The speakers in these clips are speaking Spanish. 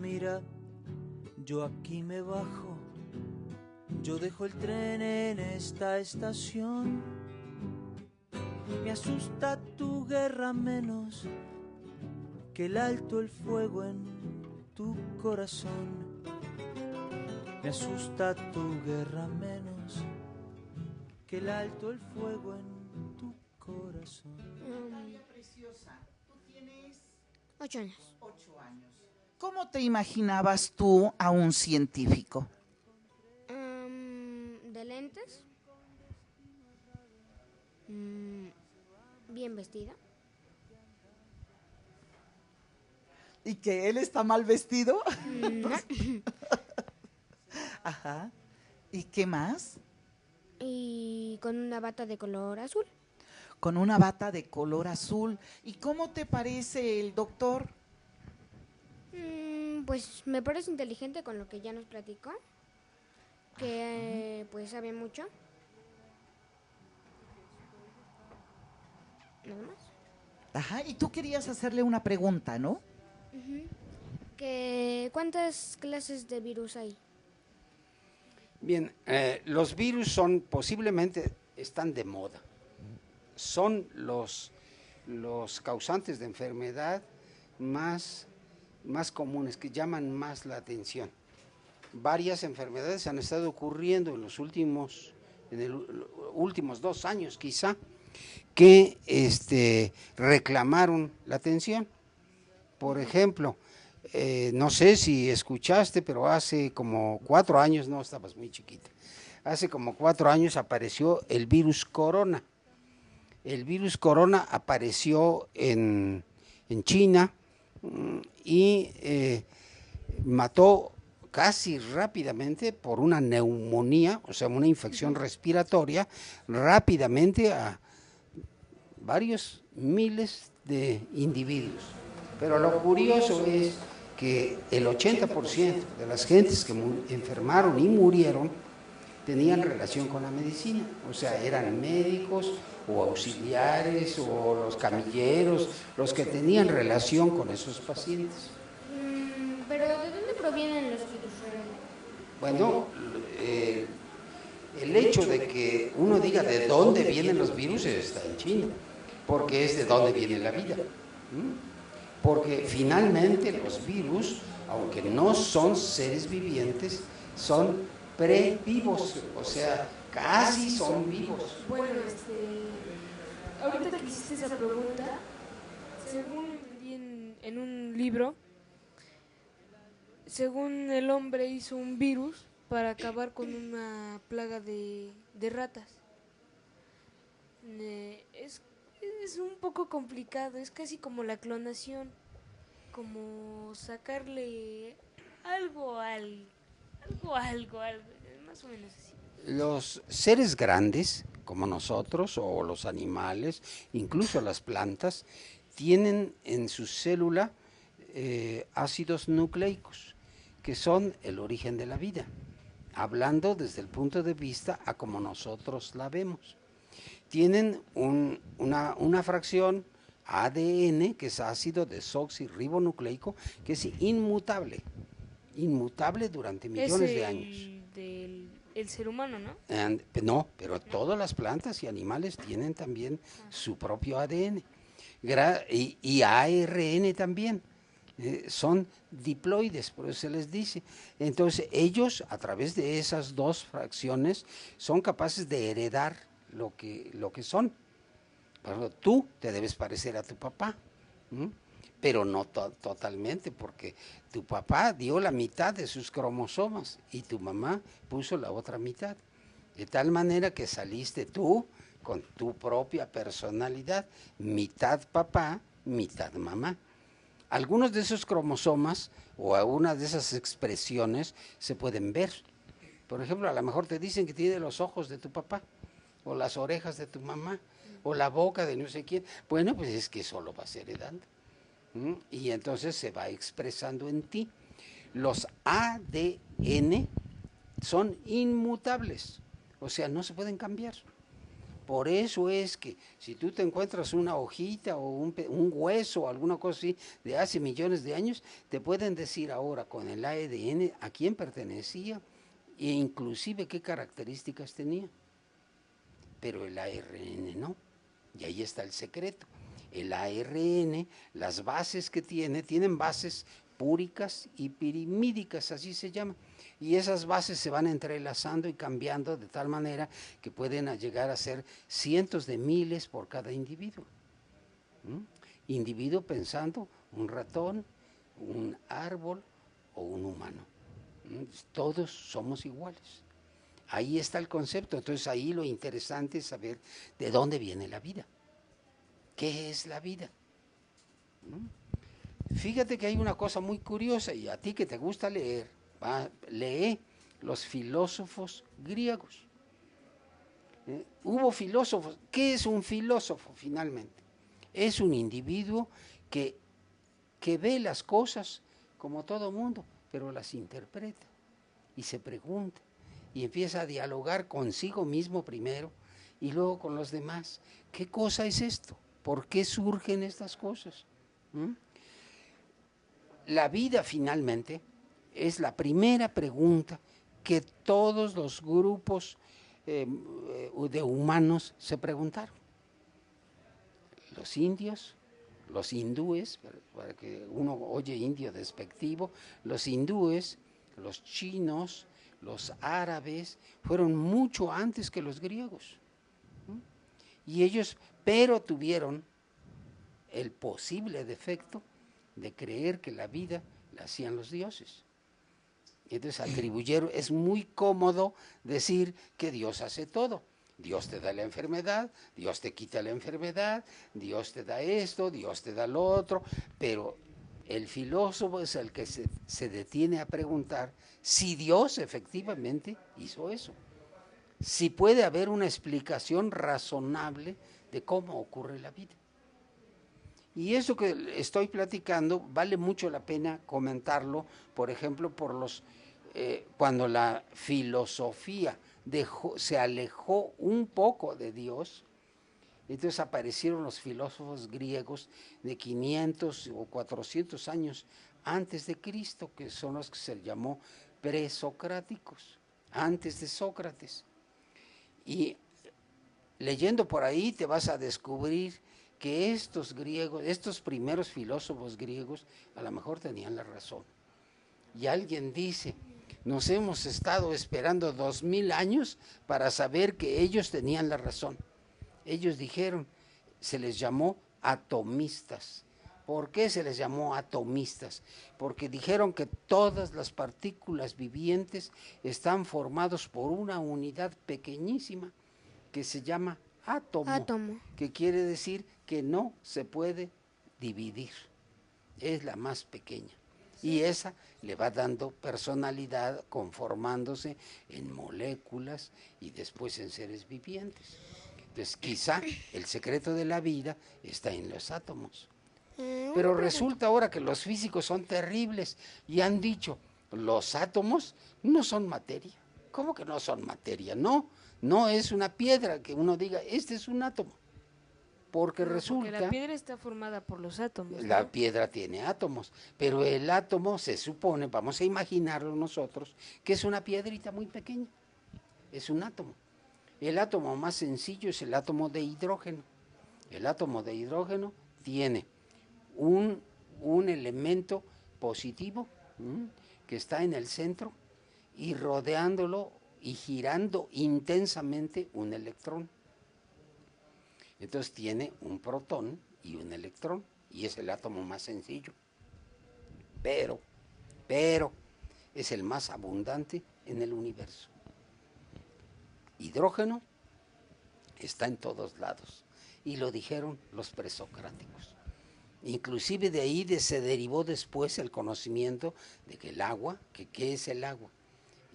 mira, yo aquí me bajo, yo dejo el tren en esta estación. Me asusta tu guerra menos que el alto el fuego en tu corazón. Me asusta tu guerra menos que el alto el fuego en tu corazón. María preciosa, tú tienes 8 años. 8 años. ¿Cómo te imaginabas tú a un científico? De lentes. Bien vestida. ¿Y que él está mal vestido? No. Ajá. ¿Y qué más? Y con una bata de color azul. Con una bata de color azul. ¿Y cómo te parece el doctor? Pues me parece inteligente con lo que ya nos platicó. Que pues sabe mucho. Nada más. Ajá. Y tú querías hacerle una pregunta, ¿no? Que ¿cuántas clases de virus hay? Bien, los virus son posiblemente, están de moda. Son los causantes de enfermedad más comunes, que llaman más la atención. Varias enfermedades han estado ocurriendo en los últimos 2 años quizá, que reclamaron la atención. Por ejemplo, no sé si escuchaste, pero hace como 4 años, no, estabas muy chiquita, hace como 4 años apareció el virus corona. El virus corona apareció en China y mató casi rápidamente por una neumonía, o sea, una infección respiratoria, rápidamente a varios miles de individuos. Pero lo curioso es que el 80% de las gentes que enfermaron y murieron tenían relación con la medicina, o sea, eran médicos o auxiliares o los camilleros, los que tenían relación con esos pacientes. Pero ¿de dónde provienen los virus? Bueno, el hecho de que uno diga de dónde vienen los virus está en China, porque es de dónde viene la vida. Porque finalmente los virus, aunque no son seres vivientes, son previvos, o sea, casi son vivos. Bueno, ahorita que hiciste esa pregunta, según vi en un libro, según el hombre hizo un virus para acabar con una plaga de ratas. Es un poco complicado, es casi como la clonación, como sacarle algo, más o menos así. Los seres grandes, como nosotros, o los animales, incluso las plantas, tienen en su célula ácidos nucleicos, que son el origen de la vida, hablando desde el punto de vista a como nosotros la vemos. Tienen una fracción ADN, que es ácido desoxirribonucleico, que es inmutable durante millones de años. El ser humano, ¿no? No, pero todas las plantas y animales tienen también su propio ADN y ARN también. Son diploides, por eso se les dice. Entonces ellos, a través de esas dos fracciones, son capaces de heredar lo que son. Por ejemplo, tú te debes parecer a tu papá, pero no totalmente, porque tu papá dio la mitad de sus cromosomas y tu mamá puso la otra mitad. De tal manera que saliste tú con tu propia personalidad, mitad papá, mitad mamá. Algunos de esos cromosomas o algunas de esas expresiones se pueden ver. Por ejemplo, a lo mejor te dicen que tiene los ojos de tu papá, o las orejas de tu mamá, o la boca de no sé quién. Bueno, pues es que eso lo vas heredando. Y entonces se va expresando en ti. Los ADN son inmutables, o sea, no se pueden cambiar. Por eso es que si tú te encuentras una hojita o un hueso o alguna cosa así de hace millones de años, te pueden decir ahora con el ADN a quién pertenecía e inclusive qué características tenía. Pero el ARN no. Y ahí está el secreto. El ARN, las bases que tienen bases púricas y pirimídicas, así se llaman. Y esas bases se van entrelazando y cambiando de tal manera que pueden llegar a ser cientos de miles por cada individuo. Individuo pensando un ratón, un árbol o un humano. Todos somos iguales. Ahí está el concepto. Entonces ahí lo interesante es saber de dónde viene la vida. ¿Qué es la vida? Fíjate que hay una cosa muy curiosa, y a ti que te gusta leer, lee los filósofos griegos. Hubo filósofos. ¿Qué es un filósofo finalmente? Es un individuo que ve las cosas como todo mundo, pero las interpreta y se pregunta y empieza a dialogar consigo mismo primero y luego con los demás. ¿Qué cosa es esto? ¿Por qué surgen estas cosas? La vida finalmente es la primera pregunta que todos los grupos de humanos se preguntaron. Los indios, los hindúes, para que uno oye indio despectivo, los hindúes, los chinos, los árabes, fueron mucho antes que los griegos. Y ellos, pero tuvieron el posible defecto de creer que la vida la hacían los dioses. Entonces atribuyeron, es muy cómodo decir que Dios hace todo. Dios te da la enfermedad, Dios te quita la enfermedad, Dios te da esto, Dios te da lo otro, pero el filósofo es el que se detiene a preguntar si Dios efectivamente hizo eso. Si puede haber una explicación razonable de cómo ocurre la vida. Y eso que estoy platicando vale mucho la pena comentarlo, por ejemplo, cuando la filosofía se alejó un poco de Dios, entonces aparecieron los filósofos griegos de 500 o 400 años antes de Cristo, que son los que se llamó presocráticos, antes de Sócrates. Y leyendo por ahí te vas a descubrir que estos griegos, estos primeros filósofos griegos, a lo mejor tenían la razón. Y alguien dice, nos hemos estado esperando 2000 años para saber que ellos tenían la razón. Ellos dijeron, se les llamó atomistas. ¿Por qué se les llamó atomistas? Porque dijeron que todas las partículas vivientes están formadas por una unidad pequeñísima que se llama átomo, que quiere decir que no se puede dividir. Es la más pequeña. Y esa le va dando personalidad, conformándose en moléculas y después en seres vivientes. Entonces, quizá el secreto de la vida está en los átomos. Pero resulta ahora que los físicos son terribles y han dicho, los átomos no son materia. ¿Cómo que no son materia? No es una piedra que uno diga, este es un átomo. Porque resulta... Porque la piedra está formada por los átomos. La piedra tiene átomos, pero el átomo se supone, vamos a imaginarlo nosotros, que es una piedrita muy pequeña. Es un átomo. El átomo más sencillo es el átomo de hidrógeno. El átomo de hidrógeno tiene un elemento positivo que está en el centro y rodeándolo y girando intensamente un electrón. Entonces tiene un protón y un electrón, y es el átomo más sencillo. Pero es el más abundante en el universo. Hidrógeno está en todos lados, y lo dijeron los presocráticos. Inclusive de ahí se derivó después el conocimiento de que el agua, ¿qué es el agua?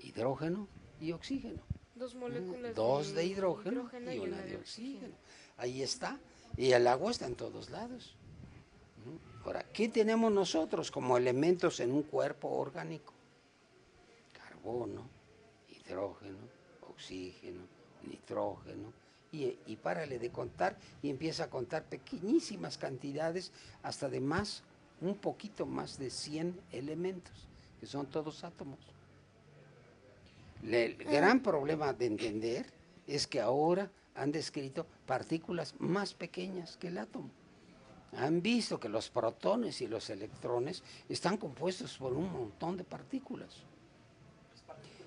Hidrógeno y oxígeno. Dos moléculas. Dos de hidrógeno y una de oxígeno. Ahí está. Y el agua está en todos lados. Ahora, ¿qué tenemos nosotros como elementos en un cuerpo orgánico? Carbono, hidrógeno, oxígeno, nitrógeno y párale de contar y empieza a contar pequeñísimas cantidades hasta de más, un poquito más de 100 elementos, que son todos átomos. El gran problema de entender es que ahora han descrito partículas más pequeñas que el átomo. Han visto que los protones y los electrones están compuestos por un montón de partículas.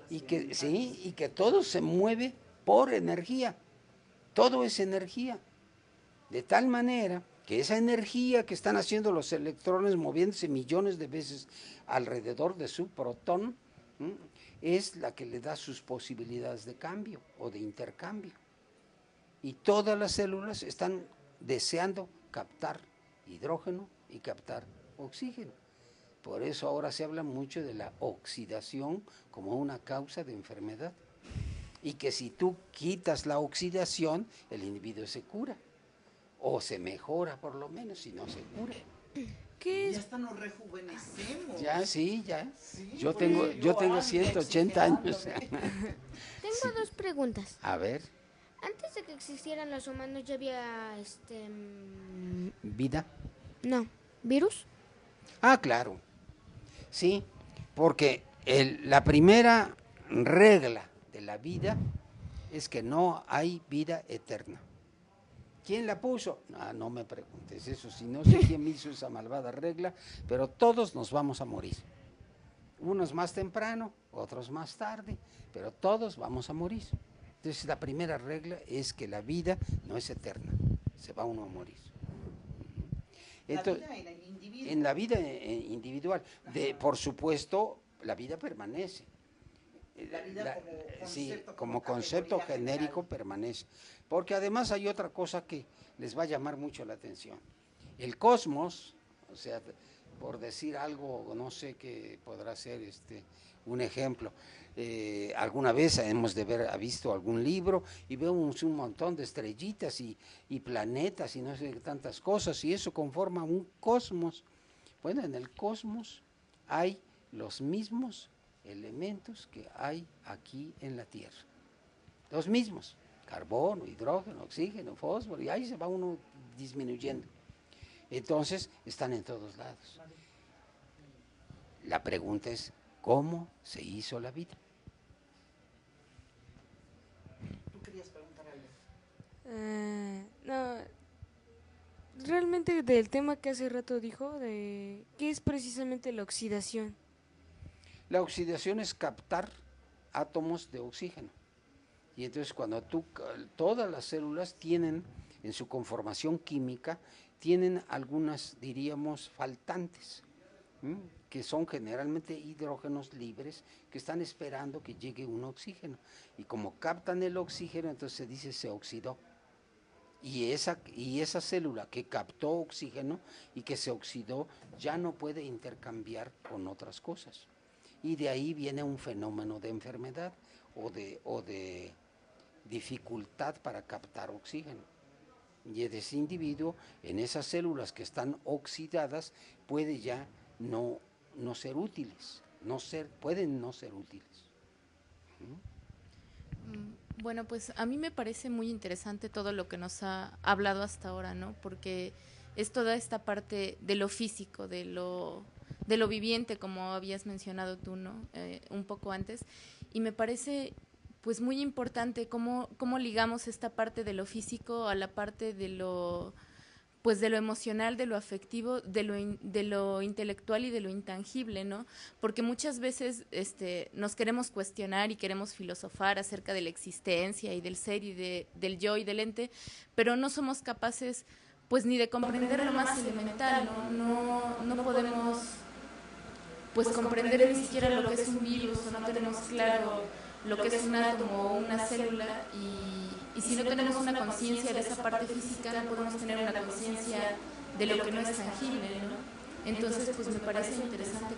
Y que, sí, y que todo se mueve por energía. Todo es energía. De tal manera que esa energía que están haciendo los electrones moviéndose millones de veces alrededor de su protón, es la que le da sus posibilidades de cambio o de intercambio. Y todas las células están deseando captar hidrógeno y captar oxígeno. Por eso ahora se habla mucho de la oxidación como una causa de enfermedad. Y que si tú quitas la oxidación, el individuo se cura. O se mejora por lo menos, si no se cura. ¿Qué es? Ya hasta nos rejuvenecemos. Ya, sí, ya. Sí, Yo pues, tengo ando 180 años. Tengo dos preguntas. A ver, Antes de que existieran los humanos ya había vida. no, virus. Ah, claro. Sí, porque la primera regla de la vida es que no hay vida eterna. ¿Quién la puso? No me preguntes eso, si no sé quién hizo esa malvada regla, pero todos nos vamos a morir. Unos más temprano, otros más tarde, pero todos vamos a morir. Entonces la primera regla es que la vida no es eterna, se va uno a morir. Entonces, en la vida individual, por supuesto, la vida permanece. La vida como concepto genérico permanece. Porque además hay otra cosa que les va a llamar mucho la atención. El cosmos, o sea, por decir algo, no sé qué podrá ser un ejemplo. Alguna vez hemos de haber visto algún libro y vemos un montón de estrellitas y planetas y no sé tantas cosas, y eso conforma un cosmos. Bueno, en el cosmos hay los mismos elementos que hay aquí en la Tierra. Los mismos, carbono, hidrógeno, oxígeno, fósforo, y ahí se va uno disminuyendo. Entonces, están en todos lados. La pregunta es, ¿cómo se hizo la vida? ¿Tú querías preguntar algo? No, realmente del tema que hace rato dijo, de ¿qué es precisamente la oxidación? La oxidación es captar átomos de oxígeno. Y entonces cuando todas las células tienen, en su conformación química, tienen algunas, diríamos, faltantes, que son generalmente hidrógenos libres que están esperando que llegue un oxígeno. Y como captan el oxígeno, entonces se dice se oxidó. Y esa célula que captó oxígeno y que se oxidó ya no puede intercambiar con otras cosas. Y de ahí viene un fenómeno de enfermedad o de dificultad para captar oxígeno. Y ese individuo, en esas células que están oxidadas, puede ya no ser útiles, pueden no ser útiles. Bueno, pues a mí me parece muy interesante todo lo que nos ha hablado hasta ahora, ¿no? Porque es toda esta parte de lo físico, de lo viviente, como habías mencionado tú, ¿no? Un poco antes, y me parece pues muy importante cómo ligamos esta parte de lo físico a la parte de lo emocional, de lo afectivo, de lo intelectual y de lo intangible, ¿no? Porque muchas veces nos queremos cuestionar y queremos filosofar acerca de la existencia y del ser y del yo y del ente, pero no somos capaces pues ni de comprender lo más elemental, no podemos pues comprender ni siquiera lo que es un virus, o no tenemos claro lo que es un átomo o una célula, y si no tenemos una conciencia de esa parte física, no podemos tener una conciencia de lo que no es tangible, ¿no? Entonces, pues me parece interesante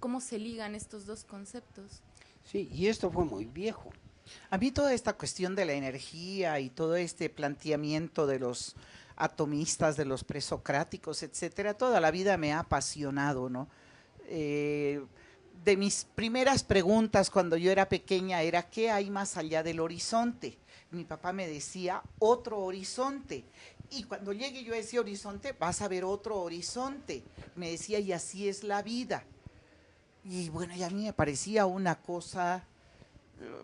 cómo se ligan estos dos conceptos. Sí, y esto fue muy viejo. A mí toda esta cuestión de la energía y todo este planteamiento de los atomistas, de los presocráticos, etcétera, toda la vida me ha apasionado, ¿no? de mis primeras preguntas cuando yo era pequeña era ¿qué hay más allá del horizonte? Mi papá me decía otro horizonte. Y cuando llegue yo a ese horizonte, vas a ver otro horizonte. Me decía, y así es la vida. Y bueno, y a mí me parecía una cosa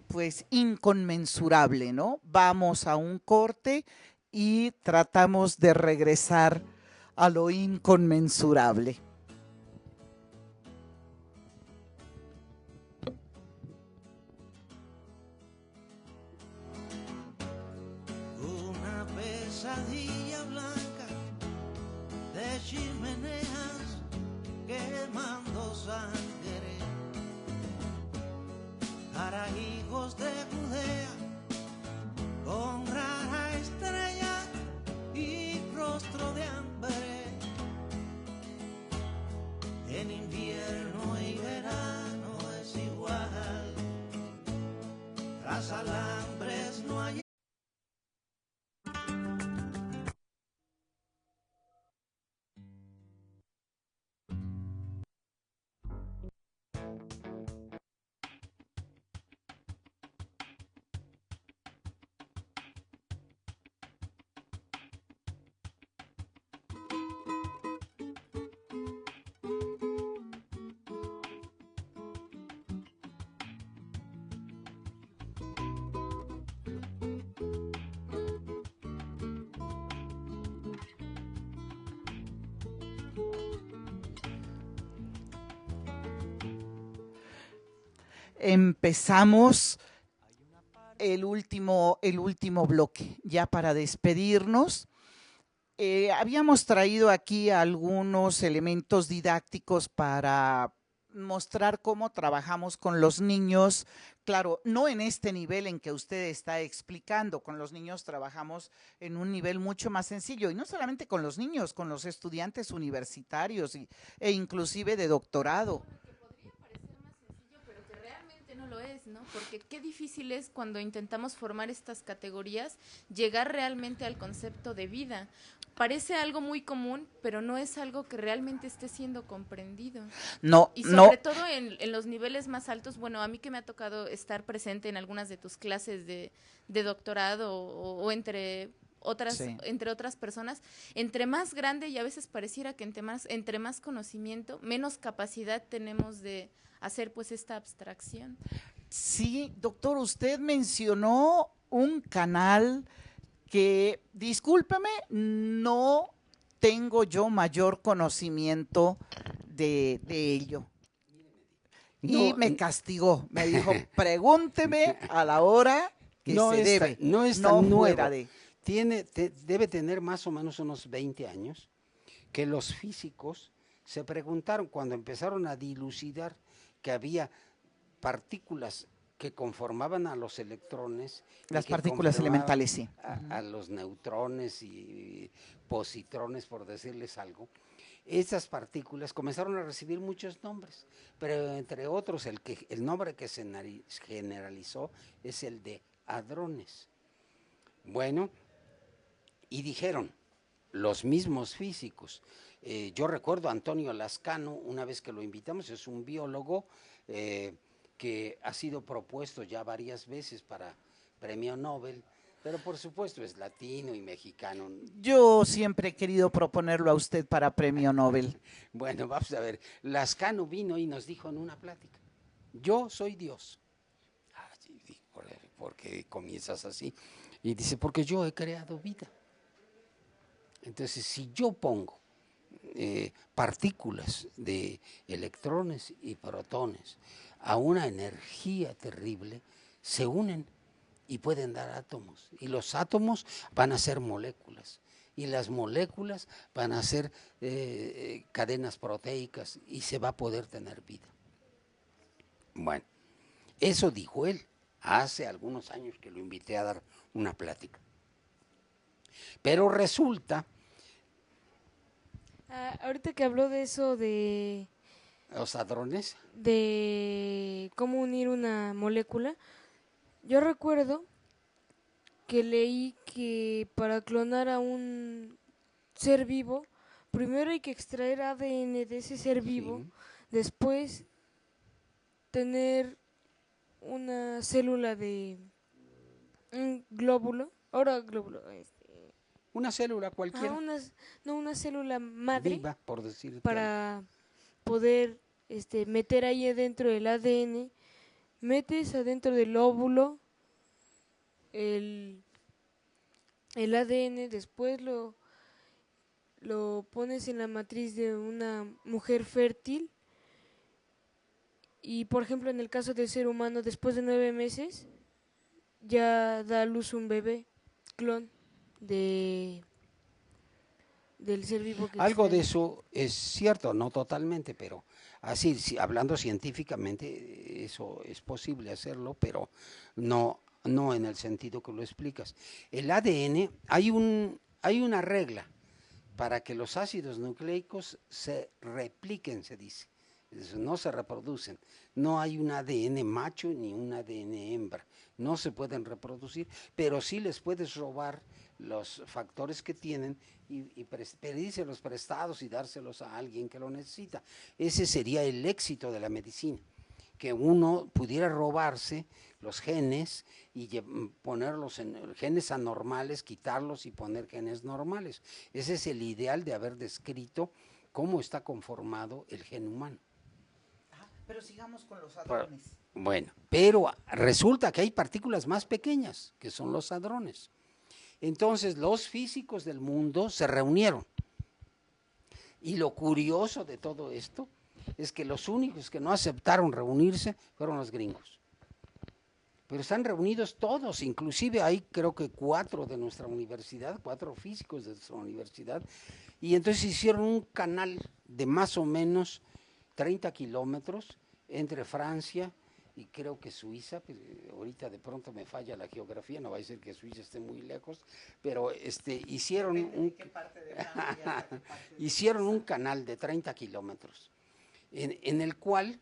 pues inconmensurable, ¿no? Vamos a un corte y tratamos de regresar a lo inconmensurable. Una pesadilla blanca de chimeneas quemando sangre para hijos de Judea con rara estrella y rostro de hambre. En invierno y verano es igual, tras alambres no hay. Empezamos el último bloque, ya para despedirnos. Habíamos traído aquí algunos elementos didácticos para mostrar cómo trabajamos con los niños. Claro, no en este nivel en que usted está explicando, con los niños trabajamos en un nivel mucho más sencillo, y no solamente con los niños, con los estudiantes universitarios e inclusive de doctorado. No lo es, ¿no? Porque qué difícil es cuando intentamos formar estas categorías llegar realmente al concepto de vida. Parece algo muy común, pero no es algo que realmente esté siendo comprendido. No, y sobre todo en los niveles más altos, bueno, a mí que me ha tocado estar presente en algunas de tus clases de doctorado o entre otras, sí, entre otras personas, entre más grande, y a veces pareciera que entre más conocimiento, menos capacidad tenemos de hacer pues esta abstracción. Sí, doctor, usted mencionó un canal que, discúlpeme, no tengo yo mayor conocimiento de ello. Y no, me castigó, me dijo, pregúnteme a la hora que no se debe. No es tan nuevo. Debe tener más o menos unos 20 años que los físicos se preguntaron cuando empezaron a dilucidar que había partículas que conformaban a los electrones. Las partículas elementales, sí. A los neutrones y positrones, por decirles algo. Esas partículas comenzaron a recibir muchos nombres, pero entre otros el nombre que se generalizó es el de hadrones. Bueno, y dijeron los mismos físicos. Yo recuerdo a Antonio Lascano, una vez que lo invitamos, es un biólogo que ha sido propuesto ya varias veces para premio Nobel, pero por supuesto es latino y mexicano. Yo siempre he querido proponerlo a usted para premio Nobel. Bueno, vamos a ver, Lascano vino y nos dijo en una plática, yo soy Dios. ¿Por qué comienzas así? Y dice, porque yo he creado vida. Entonces, si yo pongo partículas de electrones y protones a una energía terrible, se unen y pueden dar átomos. Y los átomos van a ser moléculas. Y las moléculas van a ser cadenas proteicas y se va a poder tener vida. Bueno, eso dijo él. Hace algunos años que lo invité a dar una plática. Pero resulta... ahorita que habló de eso de... ¿Los hadrones? De cómo unir una molécula. Yo recuerdo que leí que para clonar a un ser vivo, primero hay que extraer ADN de ese ser vivo, sí. Después tener una célula de un glóbulo, ahora glóbulo, Una célula cualquiera, una célula madre viva, por decirte algo. para poder meter ahí adentro el ADN, metes adentro del óvulo el ADN, después lo pones en la matriz de una mujer fértil y, por ejemplo, en el caso del ser humano, después de 9 meses ya da a luz un bebé clon del ser vivo que Algo está de ahí. eso es cierto, no totalmente, pero así, hablando científicamente, eso es posible hacerlo, pero no en el sentido que lo explicas. El ADN, hay una regla para que los ácidos nucleicos se repliquen, se dice. No se reproducen. No hay un ADN macho ni un ADN hembra. No se pueden reproducir, pero sí les puedes robar los factores que tienen y pedírselos prestados y dárselos a alguien que lo necesita. Ese sería el éxito de la medicina, que uno pudiera robarse los genes y ponerlos en genes anormales, quitarlos y poner genes normales. Ese es el ideal de haber descrito cómo está conformado el gen humano. Pero sigamos con los hadrones. Bueno, pero resulta que hay partículas más pequeñas, que son los hadrones. Entonces los físicos del mundo se reunieron. Y lo curioso de todo esto es que los únicos que no aceptaron reunirse fueron los gringos. Pero están reunidos todos, inclusive hay creo que 4 de nuestra universidad, 4 físicos de nuestra universidad, y entonces hicieron un canal de más o menos 30 kilómetros entre Francia y creo que Suiza, pues, ahorita de pronto me falla la geografía, no va a ser que Suiza esté muy lejos, pero hicieron hicieron un canal de 30 kilómetros en el cual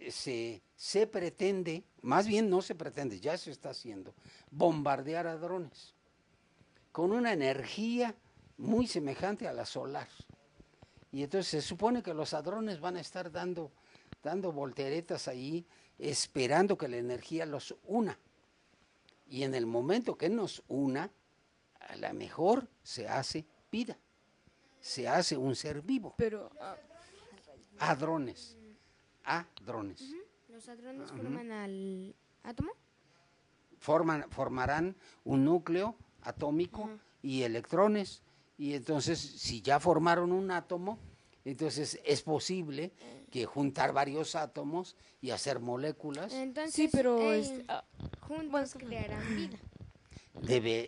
se pretende, más bien no se pretende, ya se está haciendo, bombardear a drones con una energía muy semejante a la solar. Y entonces se supone que los hadrones van a estar dando volteretas ahí, esperando que la energía los una. Y en el momento que nos una, a lo mejor se hace vida, se hace un ser vivo. Pero Hadrones. ¿Los hadrones forman al átomo? Formarán un núcleo atómico y electrones, y entonces si ya formaron un átomo, entonces es posible que juntar varios átomos y hacer moléculas. Entonces, sí, pero juntos crearán vida.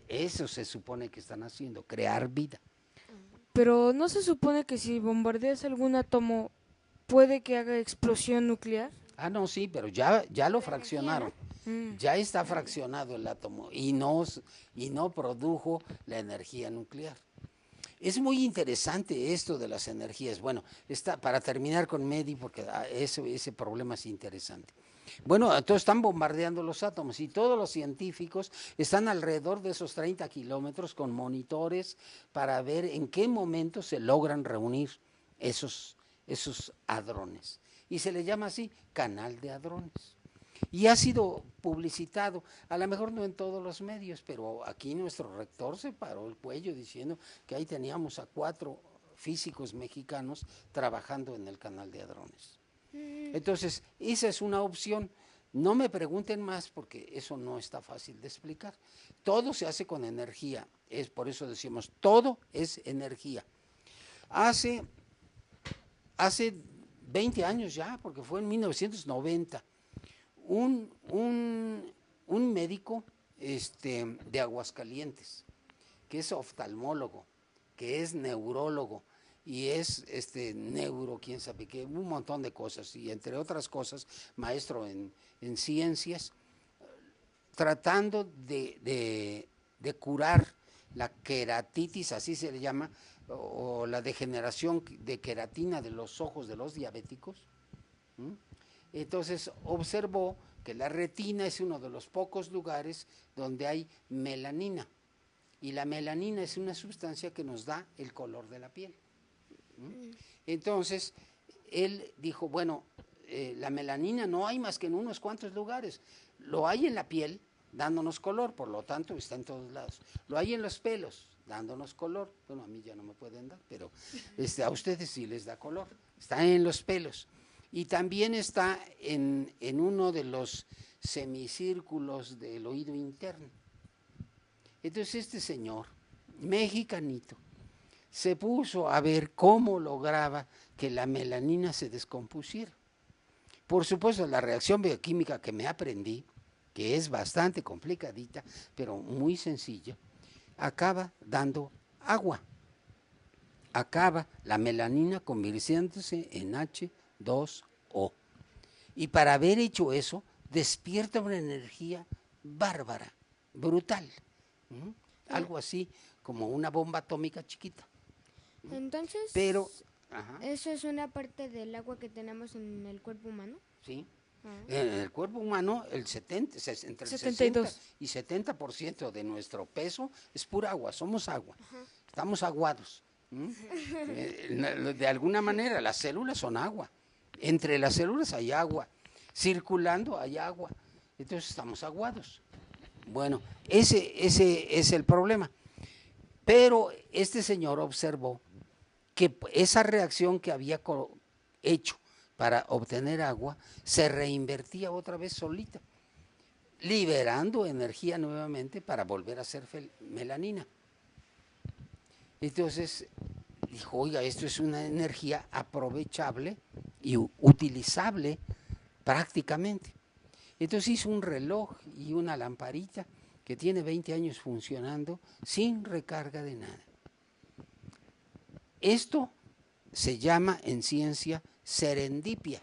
Eso se supone que están haciendo, crear vida. Pero ¿no se supone que si bombardeas algún átomo puede que haga explosión nuclear? Ah, no, sí, pero ya lo fraccionaron. Ya está fraccionado el átomo y no produjo la energía nuclear. Es muy interesante esto de las energías. Bueno, para terminar con Medi, porque ese problema es interesante. Bueno, entonces están bombardeando los átomos y todos los científicos están alrededor de esos 30 kilómetros con monitores para ver en qué momento se logran reunir esos hadrones. Y se le llama así canal de hadrones. Y ha sido publicitado, a lo mejor no en todos los medios, pero aquí nuestro rector se paró el cuello diciendo que ahí teníamos a 4 físicos mexicanos trabajando en el canal de hadrones. Entonces, esa es una opción. No me pregunten más porque eso no está fácil de explicar. Todo se hace con energía, por eso decimos, todo es energía. Hace 20 años ya, porque fue en 1990, un médico de Aguascalientes, que es oftalmólogo, que es neurólogo y es quién sabe qué, un montón de cosas, y entre otras cosas, maestro en ciencias, tratando de curar la queratitis, así se le llama, o la degeneración de queratina de los ojos de los diabéticos. Entonces observó que la retina es uno de los pocos lugares donde hay melanina, y la melanina es una sustancia que nos da el color de la piel. Entonces él dijo, bueno, la melanina no hay más que en unos cuantos lugares. Lo hay en la piel, dándonos color, por lo tanto está en todos lados. Lo hay en los pelos, dándonos color. Bueno, a mí ya no me pueden dar, pero a ustedes sí les da color. Está en los pelos. Y también está en uno de los semicírculos del oído interno. Entonces este señor, mexicanito, se puso a ver cómo lograba que la melanina se descompusiera. Por supuesto, la reacción bioquímica que me aprendí, que es bastante complicadita, pero muy sencilla, acaba dando agua. Acaba la melanina convirtiéndose en H2O. Y para haber hecho eso, despierta una energía bárbara, brutal. Algo así como una bomba atómica chiquita. Entonces, Pero, ¿eso es una parte del agua que tenemos en el cuerpo humano? sí. En el cuerpo humano, entre el 72. 60 y 70% de nuestro peso es pura agua, somos agua. Estamos aguados. De alguna manera, las células son agua. Entre las células hay agua. Circulando hay agua. Entonces estamos aguados. Bueno, ese es el problema. Pero este señor observó que esa reacción que había hecho para obtener agua se reinvertía otra vez solita, liberando energía nuevamente para volver a ser melanina. Entonces dijo, oiga, esto es una energía aprovechable y utilizable prácticamente. Entonces hizo un reloj y una lamparita que tiene 20 años funcionando sin recarga de nada. Esto se llama en ciencia serendipia.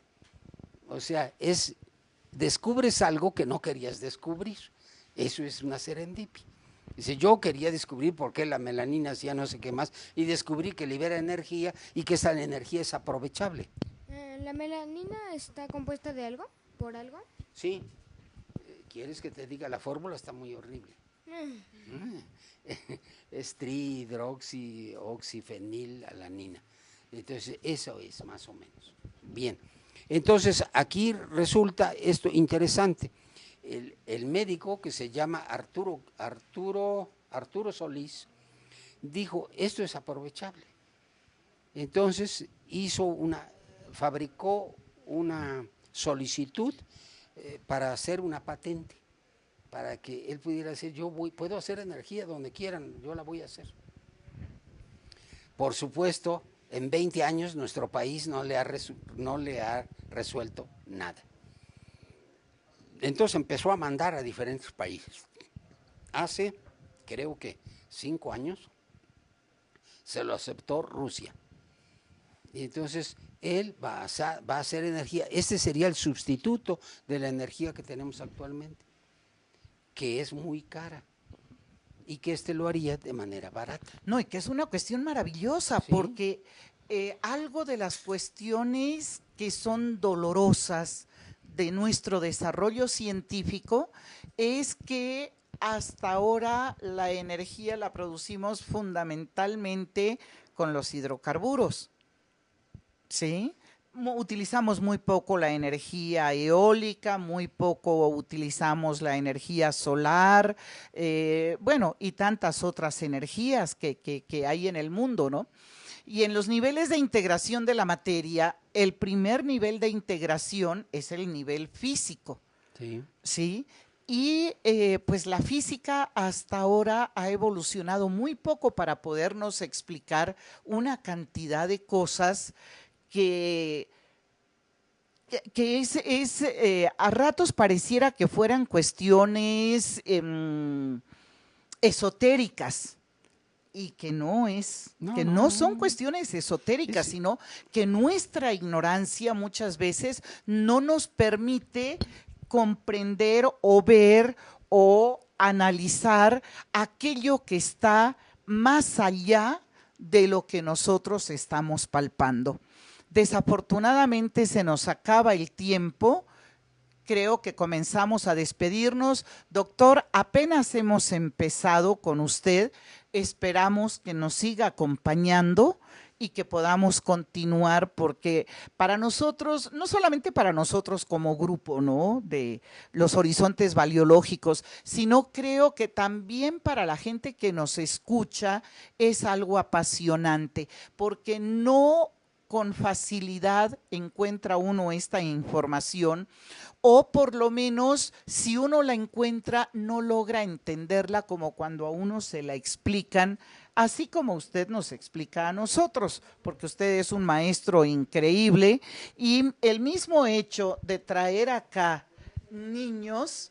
O sea, descubres algo que no querías descubrir. Eso es una serendipia. Dice, yo quería descubrir por qué la melanina hacía no sé qué más y descubrí que libera energía y que esa energía es aprovechable. ¿La melanina está compuesta de algo? ¿Por algo? Sí. ¿Quieres que te diga la fórmula? Está muy horrible. Es tri-hidroxifenilalanina. Entonces, eso es más o menos. Bien. Entonces, aquí resulta esto interesante. El médico que se llama Arturo Solís dijo, esto es aprovechable. Entonces, fabricó una solicitud para hacer una patente, para que él pudiera decir, puedo hacer energía donde quieran, yo la voy a hacer. Por supuesto, en 20 años nuestro país no le ha resuelto nada. Entonces empezó a mandar a diferentes países. Hace, creo que 5 años, se lo aceptó Rusia. Y entonces él va a hacer energía. Este sería el sustituto de la energía que tenemos actualmente, que es muy cara. Y que lo haría de manera barata. No, y que es una cuestión maravillosa, ¿sí? Porque algo de las cuestiones que son dolorosas de nuestro desarrollo científico es que hasta ahora la energía la producimos fundamentalmente con los hidrocarburos, ¿sí? Utilizamos muy poco la energía eólica, muy poco utilizamos la energía solar, bueno, y tantas otras energías que hay en el mundo, ¿no? Y en los niveles de integración de la materia, el primer nivel de integración es el nivel físico, sí. ¿Sí? Y pues la física hasta ahora ha evolucionado muy poco para podernos explicar una cantidad de cosas que a ratos pareciera que fueran cuestiones esotéricas, y que no son cuestiones esotéricas, sino que nuestra ignorancia muchas veces no nos permite comprender o ver o analizar aquello que está más allá de lo que nosotros estamos palpando. Desafortunadamente se nos acaba el tiempo. Creo que comenzamos a despedirnos. Doctor, apenas hemos empezado con usted. Esperamos que nos siga acompañando y que podamos continuar, porque para nosotros, no solamente para nosotros como grupo, ¿no?, de los horizontes baliológicos, sino creo que también para la gente que nos escucha es algo apasionante, porque no con facilidad encuentra uno esta información, o por lo menos si uno la encuentra no logra entenderla como cuando a uno se la explican, así como usted nos explica a nosotros, porque usted es un maestro increíble, y el mismo hecho de traer acá niños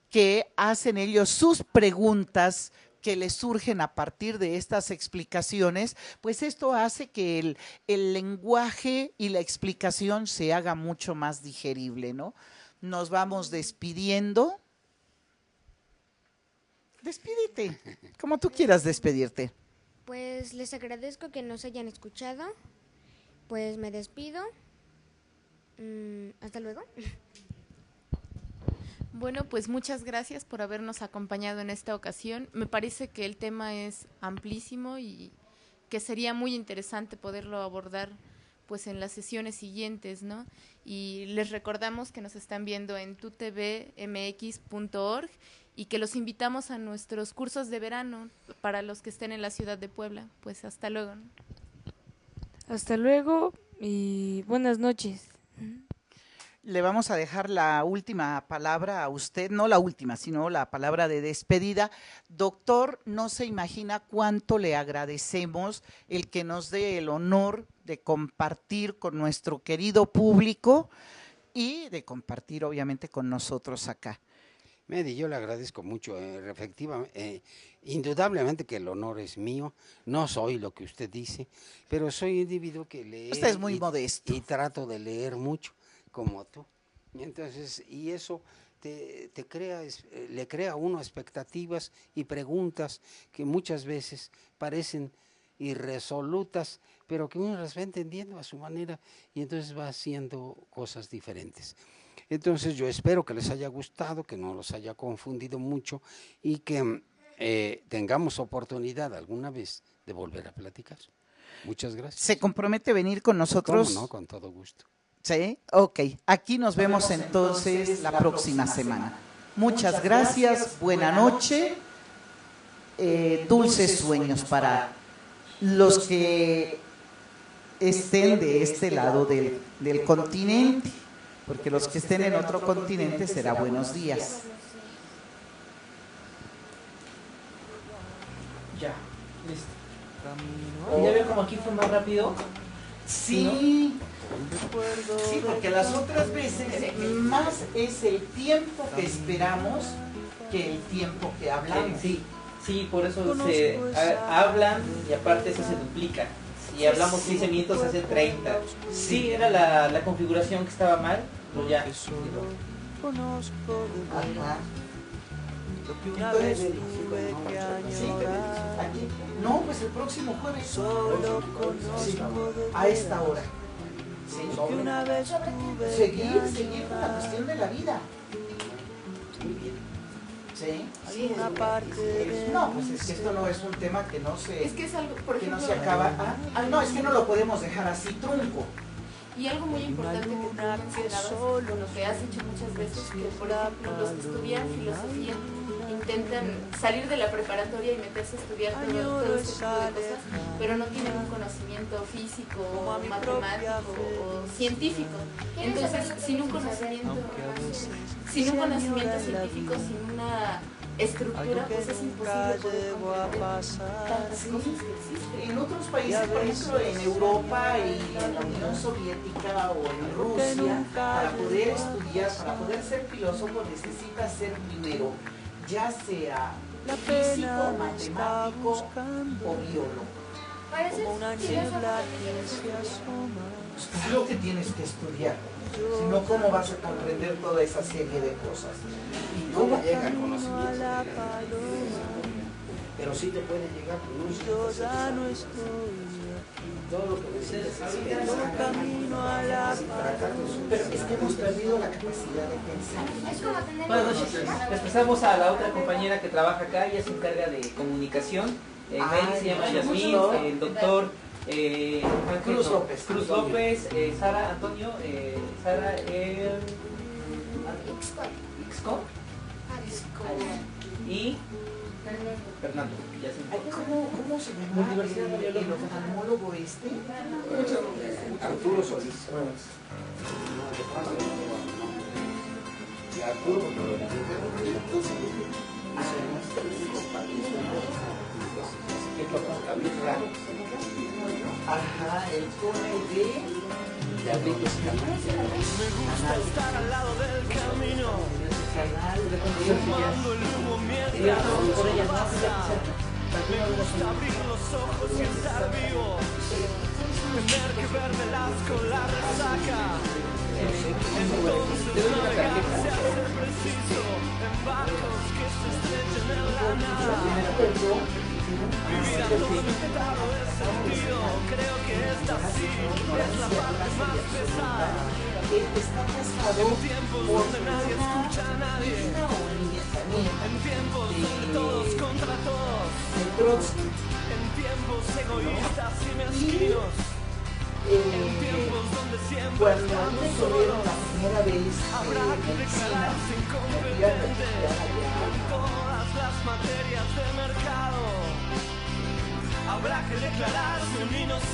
que hacen ellos sus preguntas que les surgen a partir de estas explicaciones, pues esto hace que el lenguaje y la explicación se haga mucho más digerible, ¿no? Nos vamos despidiendo. Despídete, como tú quieras despedirte. Pues les agradezco que nos hayan escuchado. Pues me despido. Hasta luego. Bueno, pues muchas gracias por habernos acompañado en esta ocasión. Me parece que el tema es amplísimo y que sería muy interesante poderlo abordar pues en las sesiones siguientes, ¿no? Y les recordamos que nos están viendo en tutvmx.org y que los invitamos a nuestros cursos de verano para los que estén en la ciudad de Puebla. Pues hasta luego, ¿no? Hasta luego y buenas noches. Le vamos a dejar la última palabra a usted, no la última, sino la palabra de despedida. Doctor, no se imagina cuánto le agradecemos el que nos dé el honor de compartir con nuestro querido público y de compartir obviamente con nosotros acá. Medi, yo le agradezco mucho, efectivamente, indudablemente que el honor es mío, no soy lo que usted dice, pero soy un individuo que lee. Usted es muy modesto. Y trato de leer mucho, como tú. Entonces, y eso le crea a uno expectativas y preguntas que muchas veces parecen irresolutas, pero que uno las va entendiendo a su manera y entonces va haciendo cosas diferentes. Entonces yo espero que les haya gustado, que no los haya confundido mucho y que tengamos oportunidad alguna vez de volver a platicar. Muchas gracias. ¿Se compromete a venir con nosotros? ¿Cómo no? Con todo gusto. ¿Sí? Ok. Aquí nos vemos entonces la próxima semana. Muchas gracias, buena noche, dulces sueños para los que estén de este lado del continente, porque los que estén en otro continente será buenos días. Ya, listo. ¿Ya veo como aquí fue más rápido? Sí, sí, porque las otras veces más es el tiempo que esperamos que el tiempo que hablamos. Sí, sí, por eso se hablan y aparte eso se duplica. Si hablamos 15 minutos hace 30. Sí, era la configuración que estaba mal, pero ya. Ajá. Entonces, sí, aquí. No, pues el próximo jueves. Sí, a esta hora. Sí, seguir con la cuestión de la vida. Muy bien. Sí. No, pues es que esto no es un tema que no se, Es que es algo, por que no ejemplo, se acaba. No, es que no lo podemos dejar así trunco. y algo muy importante que tú mencionabas, con lo que has dicho muchas veces, que por ejemplo los que estudian filosofía intentan salir de la preparatoria y meterse a estudiar todo este tipo de cosas, pero no tienen un conocimiento físico, matemático o científico. Entonces, sin un conocimiento científico, sin una estructura, pues es imposible poder comprender tantas cosas que existen. En otros países, por ejemplo en Europa y en la Unión Soviética o en Rusia, para poder estudiar, para poder ser filósofo necesitas ser primero, ya sea físico, matemático o biólogo. Para ser filósofo, Es lo que tienes que estudiar, si no, ¿cómo vas a comprender toda esa serie de cosas? Y cómo llega el conocimiento. Pero sí te puede llegar con un todo lo que necesitas. Pero es que hemos perdido la capacidad de pensar. Buenas noches. Les pasamos a la otra compañera que trabaja acá, ella se encarga de comunicación. Mary se llama Yasmín, el doctor Cruz López. Cruz López, Sara, Antonio, Sara, Ixco. Y Fernando. Ya se me ¿Cómo se llama? Universidad de el oftalmólogo este. Arturo Solís. Arturo Ajá, el cone de Ablitos Canales. Me gusta estar al lado del camino, fumando el humo mientras todo pasa. Me gusta abrir los ojos y estar vivo, tener que verme con la resaca. Entonces navegar se hace preciso en barcos que se estrechen en la nada. Vivir a todo inventado es sentido, creo que esta sí es la parte más pesada. Está casado En tiempos donde nadie escucha a nadie, en tiempos donde todos contra todos, en tiempos egoístas y mezquinos, en tiempos donde siempre cuando a mí me corrieron la primera vez habrá que declararse incompetente en todas las materias de mercado. Habrá que declararse un inocente.